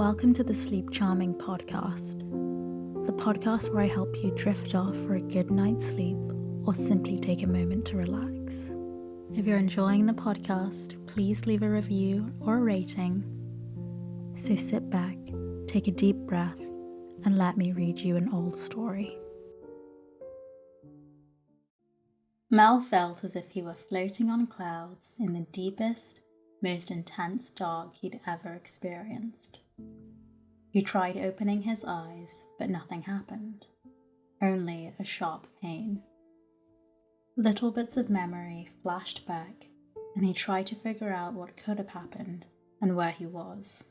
Welcome to the Sleep Charming podcast, the podcast where I help you drift off for a good night's sleep or simply take a moment to relax. If you're enjoying the podcast, please leave a review or a rating. So sit back, take a deep breath, and let me read you an old story. Mel felt as if he were floating on clouds in the deepest, most intense dark he'd ever experienced. He tried opening his eyes, but nothing happened, only a sharp pain. Little bits of memory flashed back, and he tried to figure out what could have happened and where he was.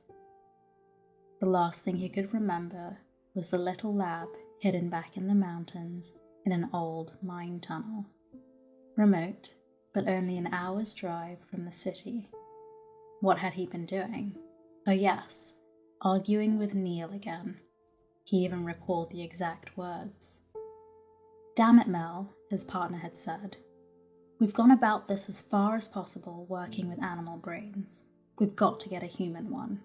The last thing he could remember was the little lab hidden back in the mountains in an old mine tunnel. Remote, but only an hour's drive from the city. What had he been doing? Oh yes, arguing with Neil again. He even recalled the exact words. "Damn it, Mel," his partner had said. "We've gone about this as far as possible working with animal brains. We've got to get a human one."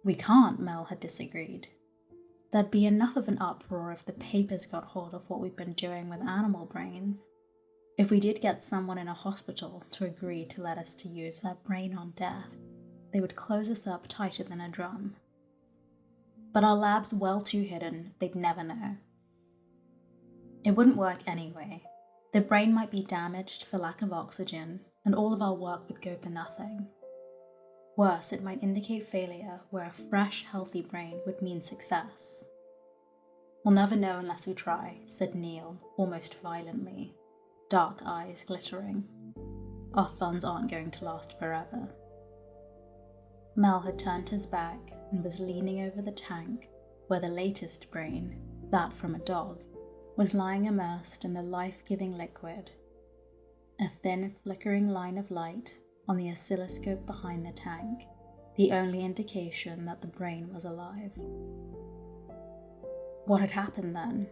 "We can't," Mel had disagreed. "There'd be enough of an uproar if the papers got hold of what we've been doing with animal brains. If we did get someone in a hospital to agree to let us to use their brain on death, they would close us up tighter than a drum. But our lab's well too hidden, they'd never know. It wouldn't work anyway. The brain might be damaged for lack of oxygen, and all of our work would go for nothing. Worse, it might indicate failure where a fresh, healthy brain would mean success." "We'll never know unless we try," said Neil, almost violently, dark eyes glittering. "Our funds aren't going to last forever." Mel had turned his back and was leaning over the tank where the latest brain, that from a dog, was lying immersed in the life-giving liquid. A thin, flickering line of light on the oscilloscope behind the tank, the only indication that the brain was alive. What had happened then?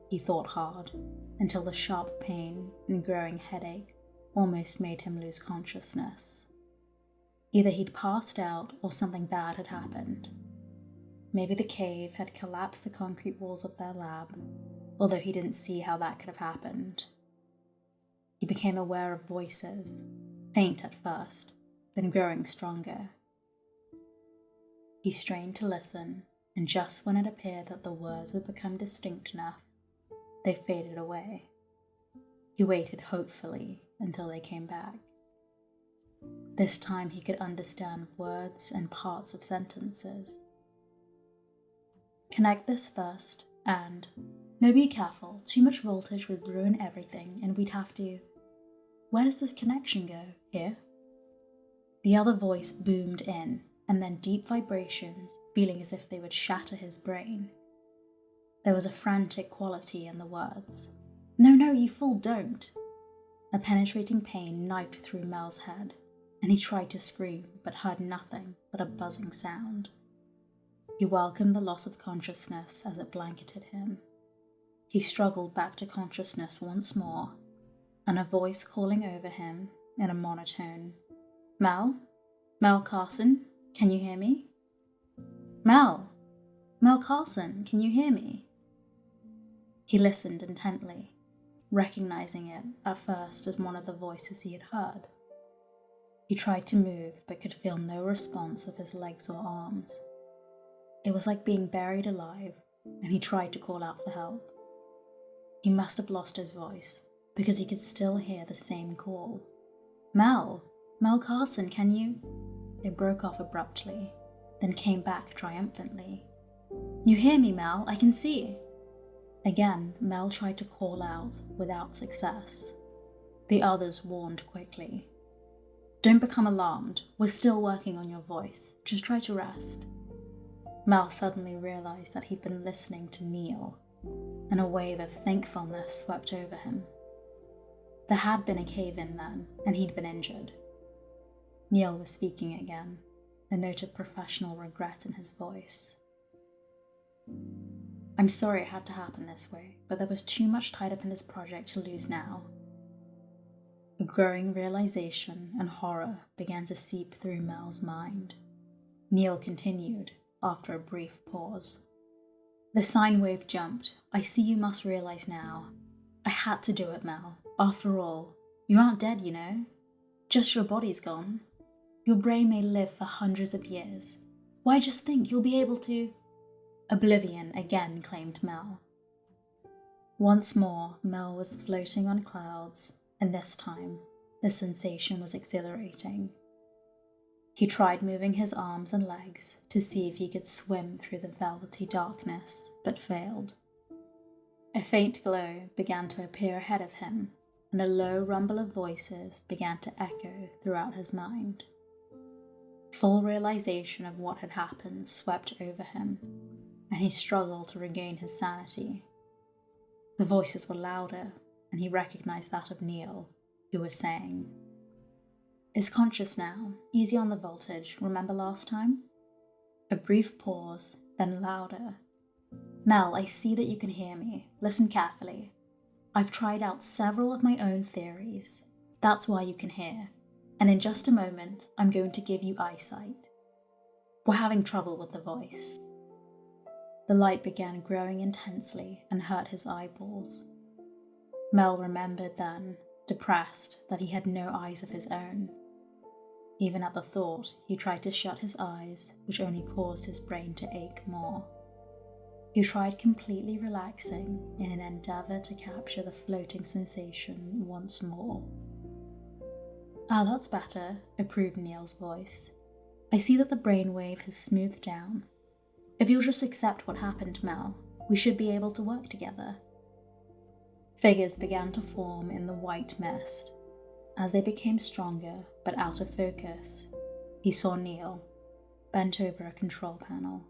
He thought hard, until the sharp pain and growing headache almost made him lose consciousness. Either he'd passed out or something bad had happened. Maybe the cave had collapsed the concrete walls of their lab, although he didn't see how that could have happened. He became aware of voices, faint at first, then growing stronger. He strained to listen, and just when it appeared that the words would become distinct enough, they faded away. He waited hopefully until they came back. This time he could understand words and parts of sentences. "Connect this first, and no, be careful, too much voltage would ruin everything and we'd have to... Where does this connection go? Here?" The other voice boomed in, and then deep vibrations, feeling as if they would shatter his brain. There was a frantic quality in the words. No, you fool, don't." A penetrating pain knifed through Mel's head, and he tried to scream, but heard nothing but a buzzing sound. He welcomed the loss of consciousness as it blanketed him. He struggled back to consciousness once more, and a voice calling over him in a monotone. "Mel? Mel Carson, can you hear me? Mel? Mel Carson, can you hear me?" He listened intently, recognizing it at first as one of the voices he had heard. He tried to move, but could feel no response of his legs or arms. It was like being buried alive, and he tried to call out for help. He must have lost his voice, because he could still hear the same call. Mel Carson, can you..." It broke off abruptly, then came back triumphantly. "You hear me, Mel? I can see." Again, Mel tried to call out, without success. The others warned quickly. "Don't become alarmed. We're still working on your voice. Just try to rest." Mel suddenly realized that he'd been listening to Neil, and a wave of thankfulness swept over him. There had been a cave-in then, and he'd been injured. Neil was speaking again, a note of professional regret in his voice. "I'm sorry it had to happen this way, but there was too much tied up in this project to lose now." A growing realization and horror began to seep through Mel's mind. Neil continued, after a brief pause. The sine wave jumped. I see you must realize now. I had to do it, Mel. After all, you aren't dead, you know. Just your body's gone. Your brain may live for hundreds of years. Why just think you'll be able to... Oblivion again claimed Mel. Once more, Mel was floating on clouds, and this time, the sensation was exhilarating. He tried moving his arms and legs to see if he could swim through the velvety darkness, but failed. A faint glow began to appear ahead of him, and a low rumble of voices began to echo throughout his mind. Full realization of what had happened swept over him, and he struggled to regain his sanity. The voices were louder, and he recognized that of Neil, who was saying, "Is conscious now. Easy on the voltage. Remember last time?" A brief pause, then louder. "Mel, I see that you can hear me. Listen carefully. I've tried out several of my own theories. That's why you can hear. And in just a moment, I'm going to give you eyesight." We're having trouble with the voice. The light began growing intensely and hurt his eyeballs. Mel remembered then, depressed, that he had no eyes of his own. Even at the thought, he tried to shut his eyes, which only caused his brain to ache more. He tried completely relaxing in an endeavour to capture the floating sensation once more. "Ah, that's better," approved Neil's voice. "I see that the brainwave has smoothed down. If you'll just accept what happened, Mel, we should be able to work together." Figures began to form in the white mist. As they became stronger, but out of focus, he saw Neil, bent over a control panel,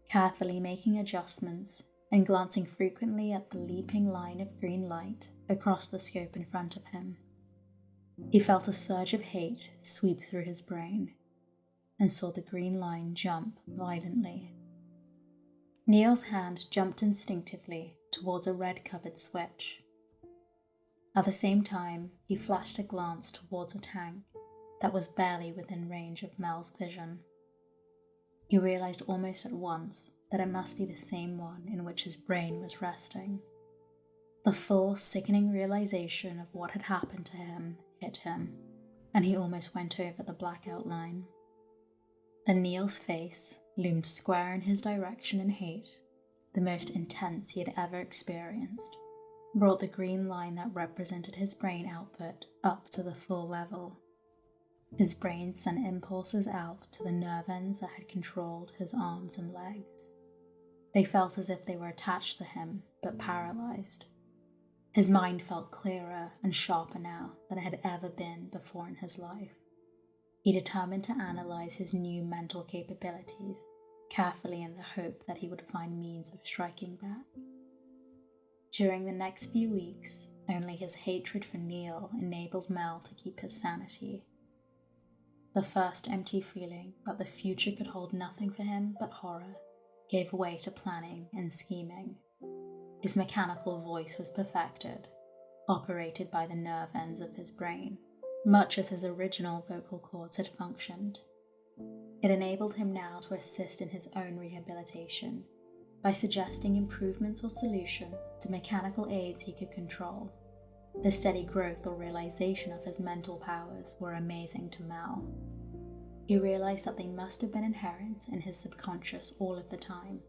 carefully making adjustments and glancing frequently at the leaping line of green light across the scope in front of him. He felt a surge of hate sweep through his brain, and saw the green line jump violently. Neil's hand jumped instinctively towards a red-covered switch. At the same time, he flashed a glance towards a tank that was barely within range of Mel's vision. He realized almost at once that it must be the same one in which his brain was resting. The full, sickening realization of what had happened to him hit him, and he almost went over the blackout line. Then Neil's face loomed square in his direction in hate, the most intense he had ever experienced, brought the green line that represented his brain output up to the full level. His brain sent impulses out to the nerve ends that had controlled his arms and legs. They felt as if they were attached to him, but paralyzed. His mind felt clearer and sharper now than it had ever been before in his life. He determined to analyze his new mental capabilities carefully in the hope that he would find means of striking back. During the next few weeks, only his hatred for Neil enabled Mel to keep his sanity. The first empty feeling that the future could hold nothing for him but horror gave way to planning and scheming. His mechanical voice was perfected, operated by the nerve ends of his brain, much as his original vocal cords had functioned. It enabled him now to assist in his own rehabilitation by suggesting improvements or solutions to mechanical aids he could control. The steady growth or realization of his mental powers were amazing to Mel. He realized that they must have been inherent in his subconscious all of the time.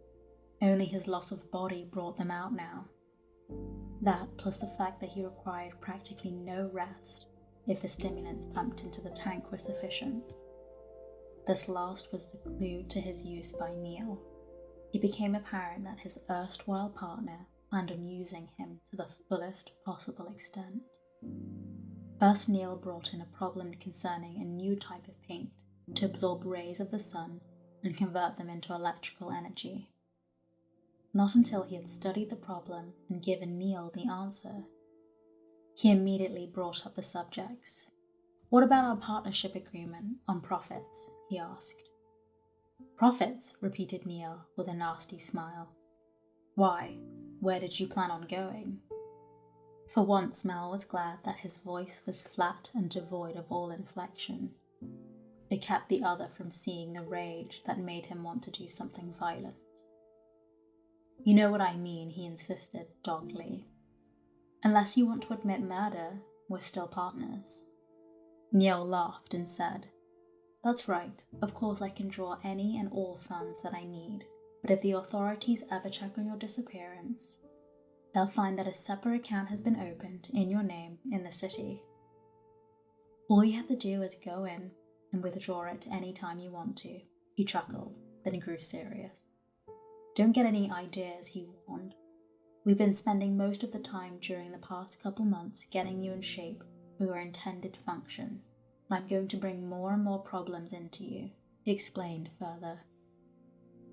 Only his loss of body brought them out now. That, plus the fact that he required practically no rest if the stimulants pumped into the tank were sufficient. This last was the clue to his use by Neil. It became apparent that his erstwhile partner planned on using him to the fullest possible extent. First, Neil brought in a problem concerning a new type of paint to absorb rays of the sun and convert them into electrical energy. Not until he had studied the problem and given Neil the answer, he immediately brought up the subjects. "What about our partnership agreement on profits?" he asked. "Profits?" repeated Neil with a nasty smile. "Why, where did you plan on going?" For once Mel was glad that his voice was flat and devoid of all inflection. It kept the other from seeing the rage that made him want to do something violent. "You know what I mean," he insisted doggedly. "Unless you want to admit murder, we're still partners." Neil laughed and said, "That's right. Of course I can draw any and all funds that I need, but if the authorities ever check on your disappearance, they'll find that a separate account has been opened in your name in the city. All you have to do is go in and withdraw it any time you want to." He chuckled, then he grew serious. "Don't get any ideas," he warned. "We've been spending most of the time during the past couple months getting you in shape for your intended function. I'm going to bring more and more problems into you," he explained further.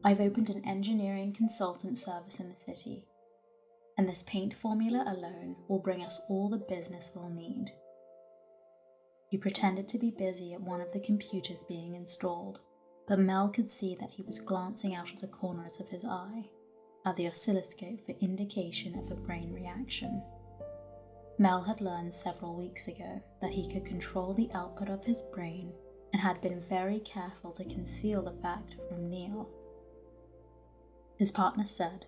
"I've opened an engineering consultant service in the city, and this paint formula alone will bring us all the business we'll need." He pretended to be busy at one of the computers being installed, but Mel could see that he was glancing out of the corners of his eye at the oscilloscope for indication of a brain reaction. Mel had learned several weeks ago that he could control the output of his brain and had been very careful to conceal the fact from Neil. His partner said,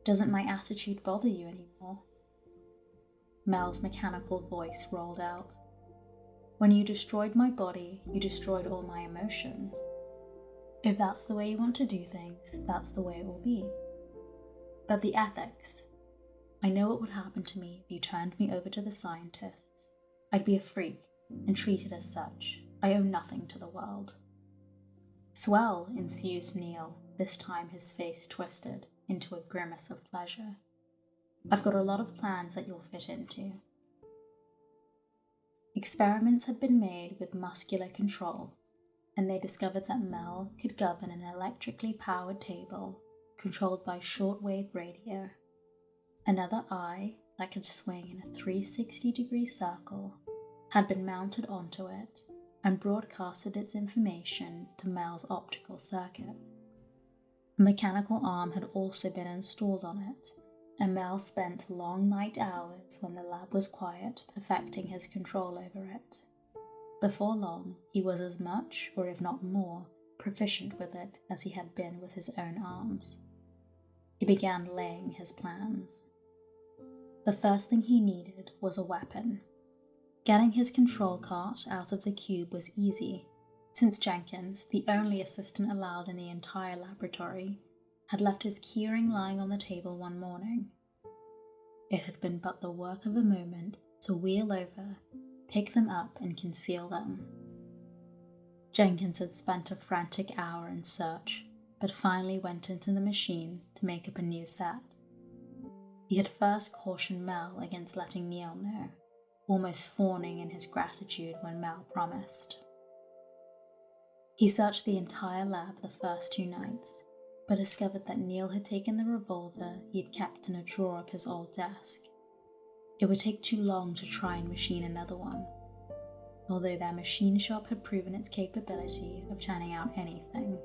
"Doesn't my attitude bother you anymore?" Mel's mechanical voice rolled out. "When you destroyed my body, you destroyed all my emotions. If that's the way you want to do things, that's the way it will be. But the ethics, I know what would happen to me if you turned me over to the scientists. I'd be a freak and treated as such. I owe nothing to the world." "Swell," enthused Neil, this time his face twisted into a grimace of pleasure. "I've got a lot of plans that you'll fit into." Experiments had been made with muscular control, and they discovered that Mel could govern an electrically powered table controlled by shortwave radio. Another eye that could swing in a 360-degree circle had been mounted onto it and broadcasted its information to Mel's optical circuit. A mechanical arm had also been installed on it, and Mel spent long night hours when the lab was quiet perfecting his control over it. Before long, he was as much, or if not more, proficient with it as he had been with his own arms. He began laying his plans. The first thing he needed was a weapon. Getting his control cart out of the cube was easy, since Jenkins, the only assistant allowed in the entire laboratory, had left his keyring lying on the table one morning. It had been but the work of a moment to wheel over, pick them up, and conceal them. Jenkins had spent a frantic hour in search, but finally went into the machine to make up a new set. He had first cautioned Mel against letting Neil know, almost fawning in his gratitude when Mel promised. He searched the entire lab the first 2 nights, but discovered that Neil had taken the revolver he had kept in a drawer of his old desk. It would take too long to try and machine another one, although their machine shop had proven its capability of turning out anything.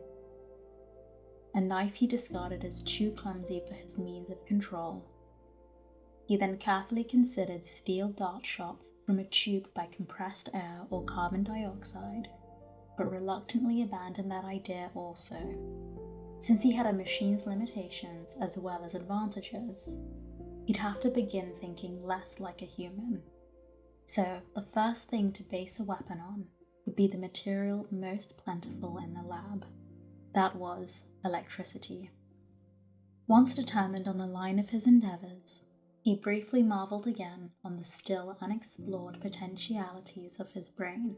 A knife he discarded as too clumsy for his means of control. He then carefully considered steel dart shots from a tube by compressed air or carbon dioxide, but reluctantly abandoned that idea also, since he had a machine's limitations as well as advantages. He'd have to begin thinking less like a human. So the first thing to base a weapon on would be the material most plentiful in the lab. That was electricity. Once determined on the line of his endeavors, he briefly marveled again on the still unexplored potentialities of his brain.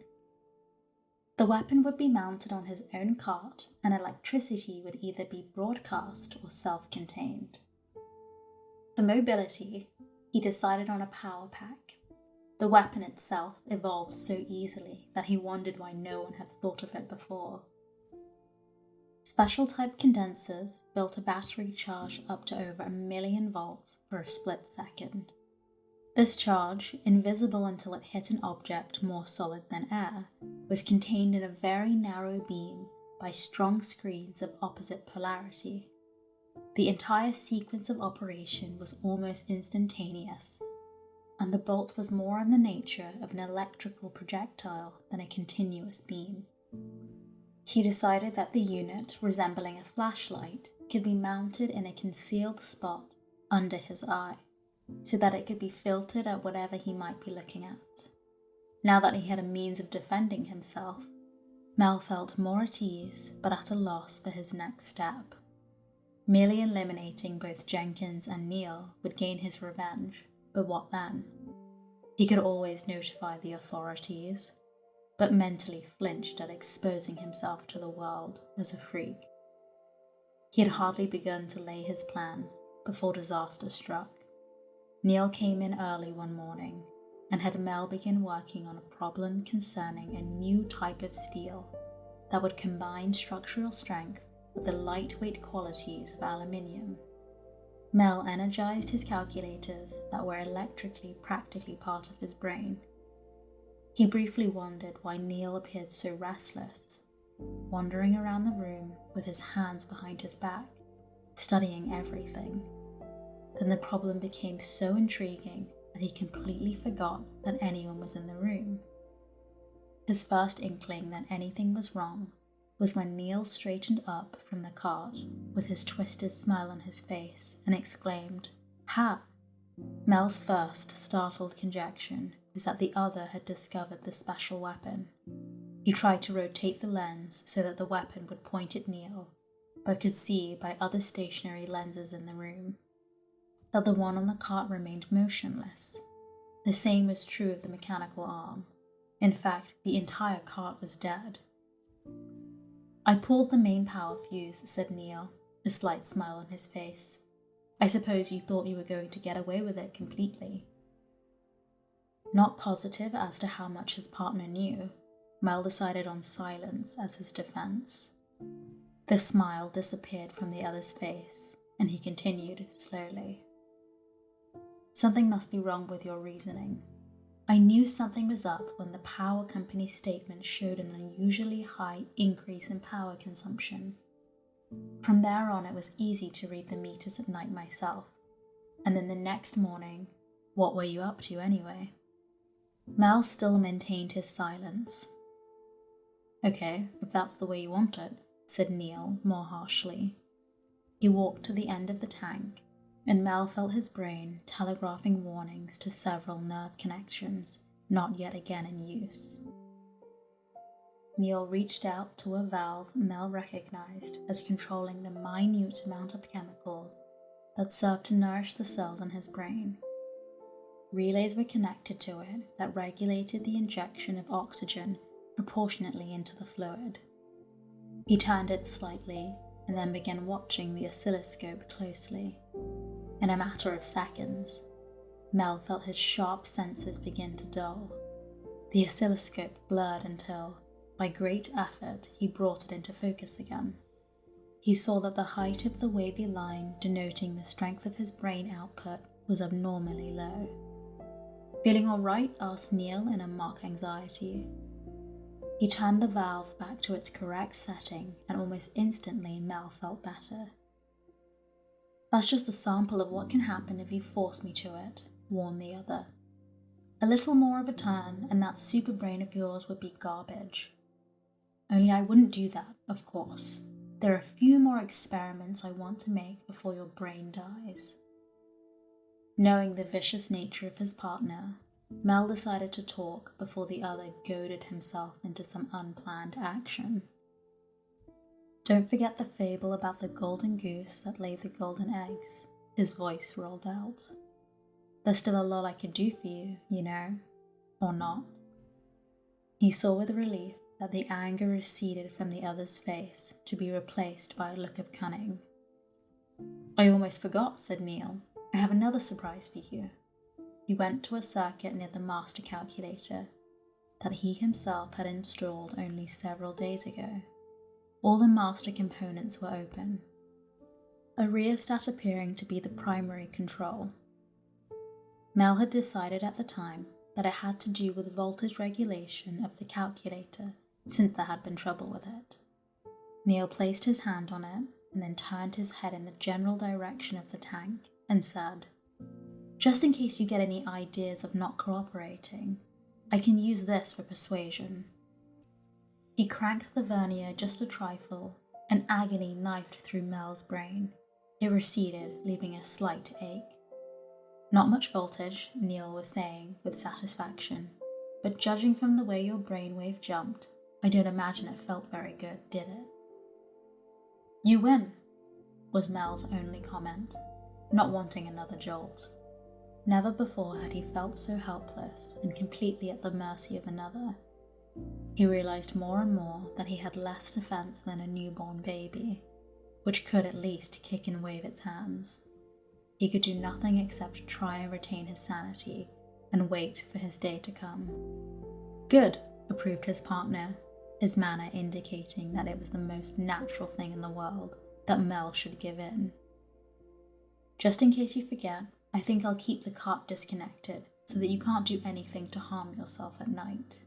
The weapon would be mounted on his own cart, and electricity would either be broadcast or self-contained. For mobility, he decided on a power pack. The weapon itself evolved so easily that he wondered why no one had thought of it before. Special type condensers built a battery charged up to over 1 million volts for a split second. This charge, invisible until it hit an object more solid than air, was contained in a very narrow beam by strong screens of opposite polarity. The entire sequence of operation was almost instantaneous, and the bolt was more in the nature of an electrical projectile than a continuous beam. He decided that the unit, resembling a flashlight, could be mounted in a concealed spot under his eye, so that it could be filtered at whatever he might be looking at. Now that he had a means of defending himself, Mel felt more at ease, but at a loss for his next step. Merely eliminating both Jenkins and Neil would gain his revenge, but what then? He could always notify the authorities, but mentally flinched at exposing himself to the world as a freak. He had hardly begun to lay his plans before disaster struck. Neil came in early one morning and had Mel begin working on a problem concerning a new type of steel that would combine structural strength with the lightweight qualities of aluminium. Mel energized his calculators that were electrically practically part of his brain. He briefly wondered why Neil appeared so restless, wandering around the room with his hands behind his back, studying everything. Then the problem became so intriguing that he completely forgot that anyone was in the room. His first inkling that anything was wrong was when Neil straightened up from the cart with his twisted smile on his face and exclaimed, "Ha!" Mel's first startled conjecture was that the other had discovered the special weapon. He tried to rotate the lens so that the weapon would point at Neil, but could see by other stationary lenses in the room that the one on the cart remained motionless. The same was true of the mechanical arm. In fact, the entire cart was dead. "I pulled the main power fuse," said Neil, a slight smile on his face. "I suppose you thought you were going to get away with it completely." Not positive as to how much his partner knew, Mel decided on silence as his defense. The smile disappeared from the other's face, and he continued slowly. "Something must be wrong with your reasoning. I knew something was up when the power company's statement showed an unusually high increase in power consumption. From there on, it was easy to read the meters at night myself. And then the next morning, what were you up to anyway?" Mel still maintained his silence. "Okay, if that's the way you want it," said Neil more harshly. He walked to the end of the tank, and Mel felt his brain telegraphing warnings to several nerve connections not yet again in use. Neil reached out to a valve Mel recognized as controlling the minute amount of chemicals that served to nourish the cells in his brain. Relays were connected to it that regulated the injection of oxygen proportionately into the fluid. He turned it slightly and then began watching the oscilloscope closely. In a matter of seconds, Mel felt his sharp senses begin to dull. The oscilloscope blurred until, by great effort, he brought it into focus again. He saw that the height of the wavy line denoting the strength of his brain output was abnormally low. "Feeling all right?" asked Neil in a mock anxiety. He turned the valve back to its correct setting, and almost instantly Mel felt better. "That's just a sample of what can happen if you force me to it," warned the other. "A little more of a turn, and that super brain of yours would be garbage. Only I wouldn't do that, of course. There are a few more experiments I want to make before your brain dies." Knowing the vicious nature of his partner, Mel decided to talk before the other goaded himself into some unplanned action. "Don't forget the fable about the golden goose that laid the golden eggs," his voice rolled out. "There's still a lot I could do for you, you know, or not." He saw with relief that the anger receded from the other's face to be replaced by a look of cunning. "I almost forgot," said Neil. "I have another surprise for you." He went to a circuit near the master calculator that he himself had installed only several days ago. All the master components were open, a rheostat appearing to be the primary control. Mel had decided at the time that it had to do with voltage regulation of the calculator, since there had been trouble with it. Neil placed his hand on it and then turned his head in the general direction of the tank and said, "Just in case you get any ideas of not cooperating, I can use this for persuasion." He cranked the vernier just a trifle, and agony knifed through Mel's brain. It receded, leaving a slight ache. Not much voltage, Neil was saying with satisfaction, but judging from the way your brainwave jumped, I don't imagine it felt very good, did it? You win, was Mel's only comment, not wanting another jolt. Never before had he felt so helpless and completely at the mercy of another. He realized more and more that he had less defense than a newborn baby, which could at least kick and wave its hands. He could do nothing except try and retain his sanity and wait for his day to come. Good, approved his partner, his manner indicating that it was the most natural thing in the world that Mel should give in. Just in case you forget, I think I'll keep the cart disconnected so that you can't do anything to harm yourself at night.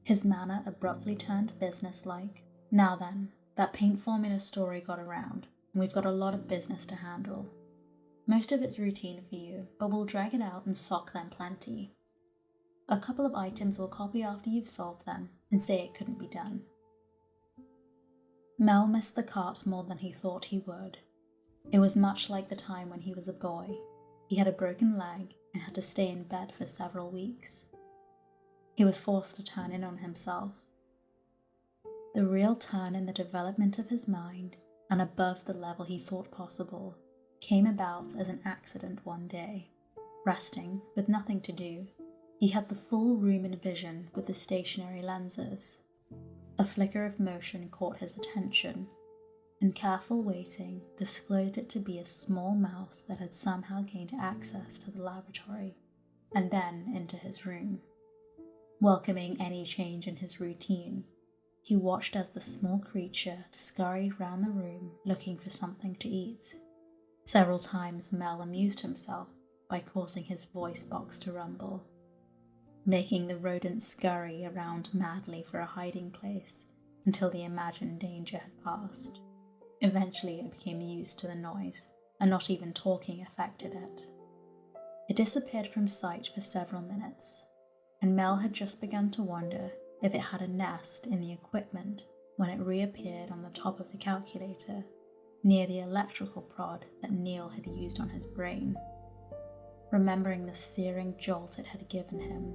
His manner abruptly turned businesslike. Now then, that paint formula story got around, and we've got a lot of business to handle. Most of it's routine for you, but we'll drag it out and sock them plenty. A couple of items we'll copy after you've solved them and say it couldn't be done. Mel missed the cart more than he thought he would. It was much like the time when he was a boy. He had a broken leg and had to stay in bed for several weeks. He was forced to turn in on himself. The real turn in the development of his mind, and above the level he thought possible, came about as an accident one day. Resting, with nothing to do, he had the full room in vision with the stationary lenses. A flicker of motion caught his attention, and careful waiting disclosed it to be a small mouse that had somehow gained access to the laboratory, and then into his room. Welcoming any change in his routine, he watched as the small creature scurried round the room looking for something to eat. Several times Mel amused himself by causing his voice box to rumble, making the rodent scurry around madly for a hiding place until the imagined danger had passed. Eventually it became used to the noise, and not even talking affected it. It disappeared from sight for several minutes, and Mel had just begun to wonder if it had a nest in the equipment when it reappeared on the top of the calculator, near the electrical prod that Neil had used on his brain. Remembering the searing jolt it had given him,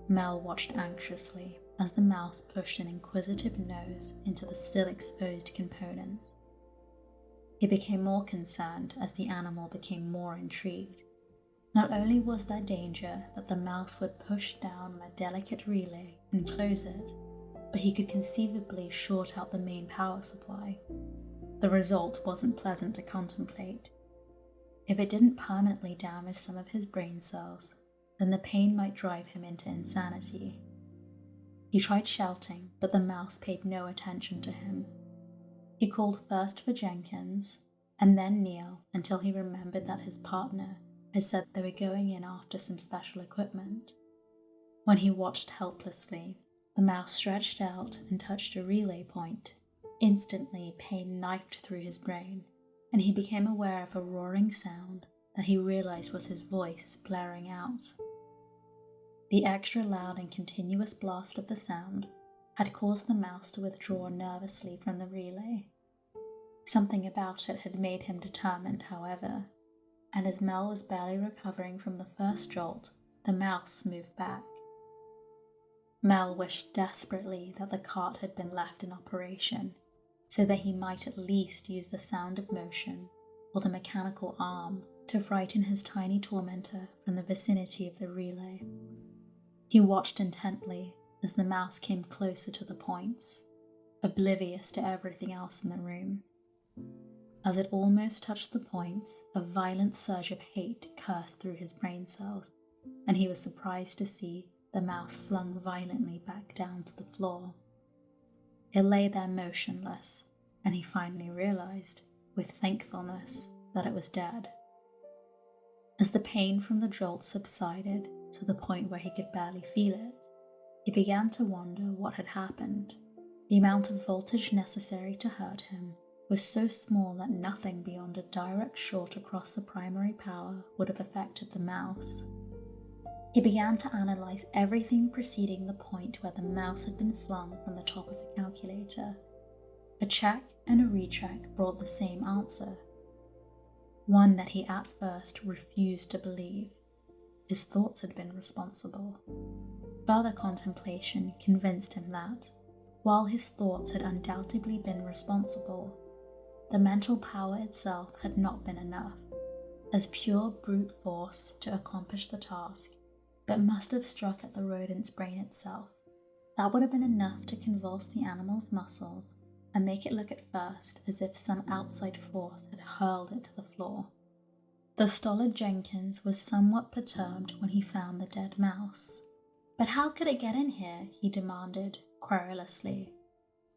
Mel watched anxiously as the mouse pushed an inquisitive nose into the still exposed components. He became more concerned as the animal became more intrigued. Not only was there danger that the mouse would push down on a delicate relay and close it, but he could conceivably short out the main power supply. The result wasn't pleasant to contemplate. If it didn't permanently damage some of his brain cells, then the pain might drive him into insanity. He tried shouting, but the mouse paid no attention to him. He called first for Jenkins, and then Neil, until he remembered that his partner had said they were going in after some special equipment. When he watched helplessly, the mouse stretched out and touched a relay point. Instantly, pain knifed through his brain, and he became aware of a roaring sound that he realized was his voice blaring out. The extra loud and continuous blast of the sound had caused the mouse to withdraw nervously from the relay. Something about it had made him determined, however, and as Mel was barely recovering from the first jolt, the mouse moved back. Mel wished desperately that the cart had been left in operation, so that he might at least use the sound of motion or the mechanical arm to frighten his tiny tormentor from the vicinity of the relay. He watched intently as the mouse came closer to the points, oblivious to everything else in the room. As it almost touched the points, a violent surge of hate coursed through his brain cells, and he was surprised to see the mouse flung violently back down to the floor. It lay there motionless, and he finally realized, with thankfulness, that it was dead. As the pain from the jolt subsided to the point where he could barely feel it, he began to wonder what had happened. The amount of voltage necessary to hurt him was so small that nothing beyond a direct short across the primary power would have affected the mouse. He began to analyse everything preceding the point where the mouse had been flung from the top of the calculator. A check and a recheck brought the same answer, one that he at first refused to believe. His thoughts had been responsible. Further contemplation convinced him that, while his thoughts had undoubtedly been responsible, the mental power itself had not been enough, as pure brute force to accomplish the task, but must have struck at the rodent's brain itself. That would have been enough to convulse the animal's muscles and make it look at first as if some outside force had hurled it to the floor. The stolid Jenkins was somewhat perturbed when he found the dead mouse. "But how could it get in here?" he demanded, querulously,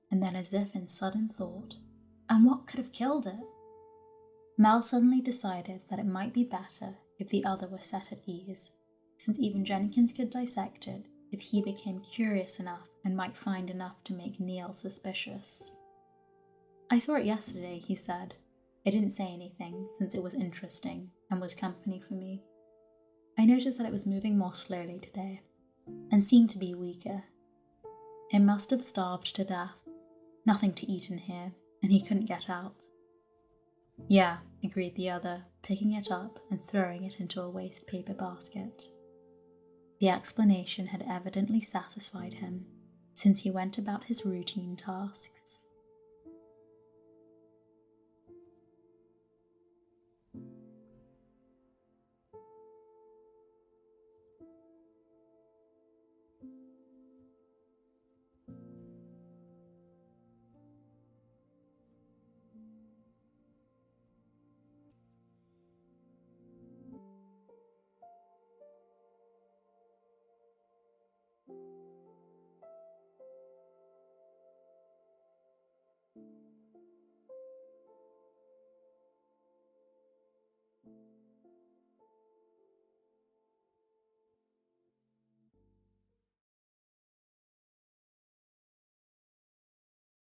and then as if in sudden thought, "and what could have killed it?" Mel suddenly decided that it might be better if the other were set at ease, since even Jenkins could dissect it if he became curious enough and might find enough to make Neil suspicious. "I saw it yesterday," he said. "I didn't say anything, since it was interesting and was company for me. I noticed that it was moving more slowly today, and seemed to be weaker. It must have starved to death. Nothing to eat in here, and he couldn't get out." "Yeah," agreed the other, picking it up and throwing it into a waste paper basket. The explanation had evidently satisfied him, since he went about his routine tasks.